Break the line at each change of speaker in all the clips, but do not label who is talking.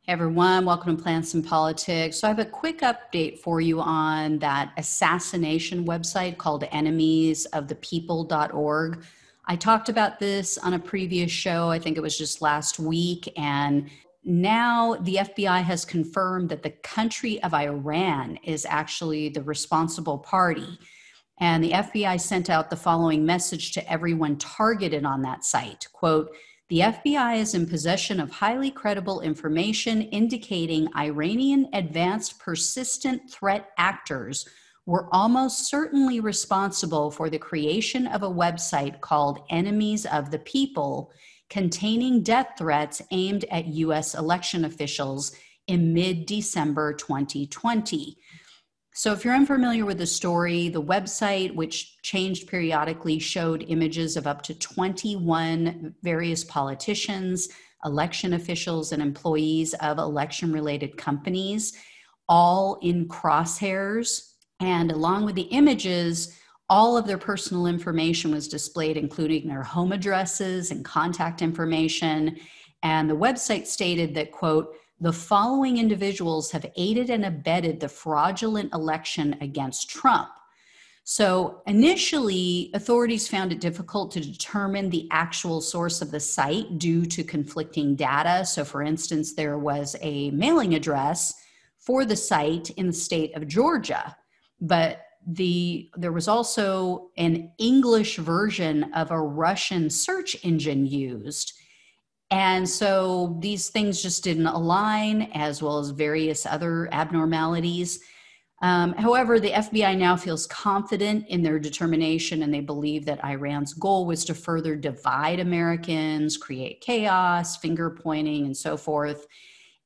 Hey everyone, welcome to Plants and Politics. So I have a quick update for you on that assassination website called enemiesofthepeople.org. I talked about this on a previous show, I think it was just last week, and now the FBI has confirmed that the country of Iran is actually the responsible party. And the FBI sent out the following message to everyone targeted on that site, quote, "The FBI is in possession of highly credible information indicating Iranian advanced persistent threat actors were almost certainly responsible for the creation of a website called Enemies of the People, containing death threats aimed at U.S. election officials in mid-December 2020. So if you're unfamiliar with the story, the website, which changed periodically, showed images of up to 21 various politicians, election officials, and employees of election-related companies, all in crosshairs. And along with the images, all of their personal information was displayed, including their home addresses and contact information. And the website stated that, quote, "The following individuals have aided and abetted the fraudulent election against Trump." So initially, authorities found it difficult to determine the actual source of the site due to conflicting data. So for instance, there was a mailing address for the site in the state of Georgia, but there was also an English version of a Russian search engine used. And so these things just didn't align, as well as various other abnormalities. However, the FBI now feels confident in their determination, and they believe that Iran's goal was to further divide Americans, create chaos, finger pointing, and so forth.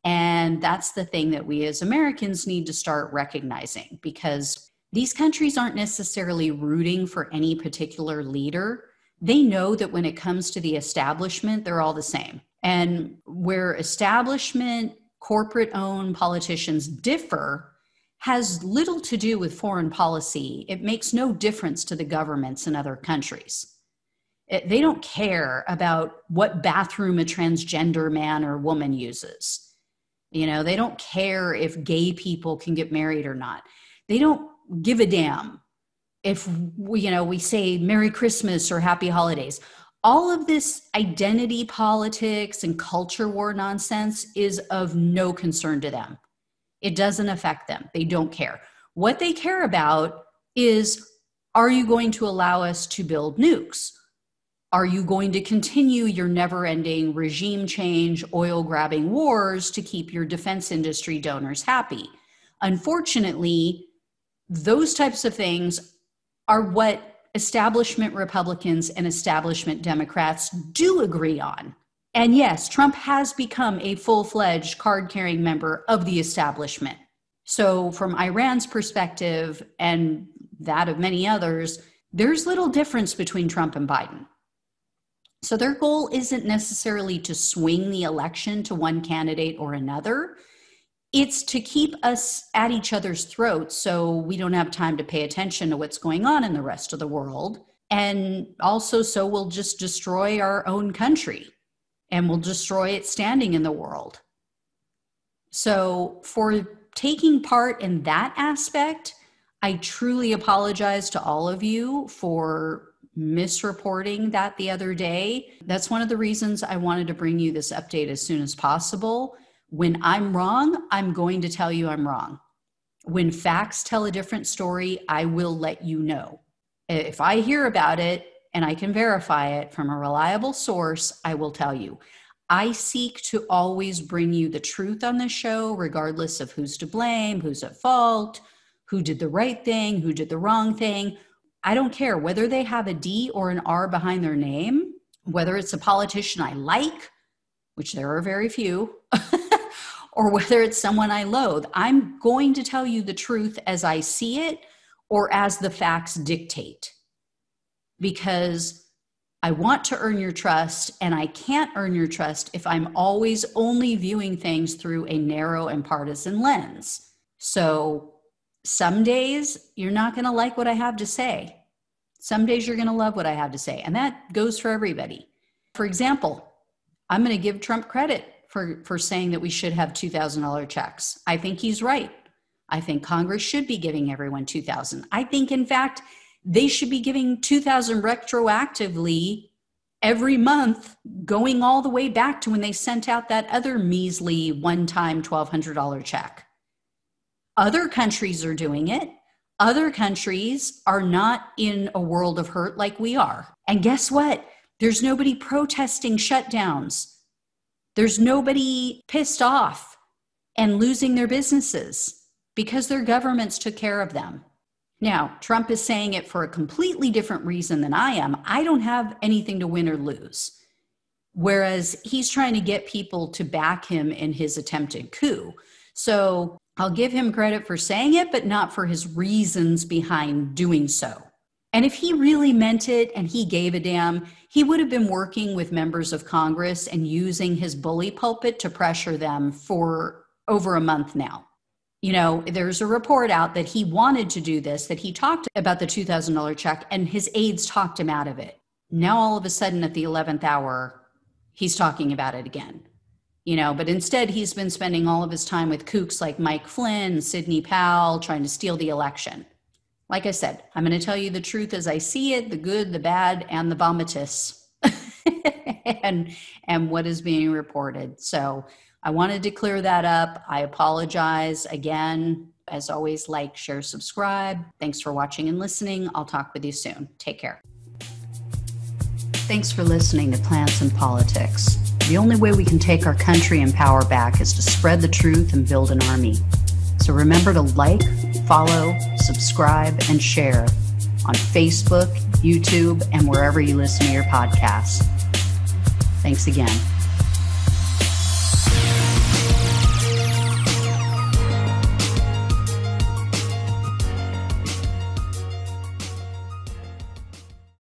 And that's the thing that we as Americans need to start recognizing, because these countries aren't necessarily rooting for any particular leader. They know that when it comes to the establishment, they're all the same. And where establishment, corporate-owned politicians differ has little to do with foreign policy. It makes no difference to the governments in other countries. They don't care about what bathroom a transgender man or woman uses. They don't care if gay people can get married or not. They don't give a damn if we say Merry Christmas or Happy Holidays. All of this identity politics and culture war nonsense is of no concern to them. It doesn't affect them. They don't care. What they care about is, are you going to allow us to build nukes? Are you going to continue your never-ending regime change, oil-grabbing wars to keep your defense industry donors happy? Unfortunately, those types of things are what establishment Republicans and establishment Democrats do agree on. And yes, Trump has become a full-fledged card-carrying member of the establishment. So from Iran's perspective and that of many others, there's little difference between Trump and Biden. So their goal isn't necessarily to swing the election to one candidate or another. It's to keep us at each other's throats so we don't have time to pay attention to what's going on in the rest of the world. And also so we'll just destroy our own country and we'll destroy its standing in the world. So for taking part in that aspect, I truly apologize to all of you for misreporting that the other day. That's one of the reasons I wanted to bring you this update as soon as possible. When I'm wrong, I'm going to tell you I'm wrong. When facts tell a different story, I will let you know. If I hear about it and I can verify it from a reliable source, I will tell you. I seek to always bring you the truth on this show, regardless of who's to blame, who's at fault, who did the right thing, who did the wrong thing. I don't care whether they have a D or an R behind their name, whether it's a politician I like, which there are very few, or whether it's someone I loathe. I'm going to tell you the truth as I see it or as the facts dictate, because I want to earn your trust, and I can't earn your trust if I'm always only viewing things through a narrow and partisan lens. So some days you're not going to like what I have to say. Some days you're going to love what I have to say, and that goes for everybody. For example, I'm going to give Trump credit for saying that we should have $2,000 checks. I think he's right. I think Congress should be giving everyone $2,000. I think, in fact, they should be giving $2,000 retroactively every month, going all the way back to when they sent out that other measly one-time $1,200 check. Other countries are doing it. Other countries are not in a world of hurt like we are. And guess what? There's nobody protesting shutdowns. There's nobody pissed off and losing their businesses because their governments took care of them. Now, Trump is saying it for a completely different reason than I am. I don't have anything to win or lose. Whereas he's trying to get people to back him in his attempted coup. So I'll give him credit for saying it, but not for his reasons behind doing so. And if he really meant it and he gave a damn, he would have been working with members of Congress and using his bully pulpit to pressure them for over a month now. You know, there's a report out that he wanted to do this, that he talked about the $2,000 check and his aides talked him out of it. Now, all of a sudden at the 11th hour, he's talking about it again. You know, but instead he's been spending all of his time with kooks like Mike Flynn, Sidney Powell, trying to steal the election. Like I said, I'm going to tell you the truth as I see it, the good, the bad, and the vomitous, and what is being reported. So I wanted to clear that up. I apologize again. As always, like, share, subscribe. Thanks for watching and listening. I'll talk with you soon. Take care. Thanks for listening to Plants and Politics. The only way we can take our country and power back is to spread the truth and build an army. So remember to like, follow, subscribe, and share on Facebook, YouTube, and wherever you listen to your podcasts. Thanks again.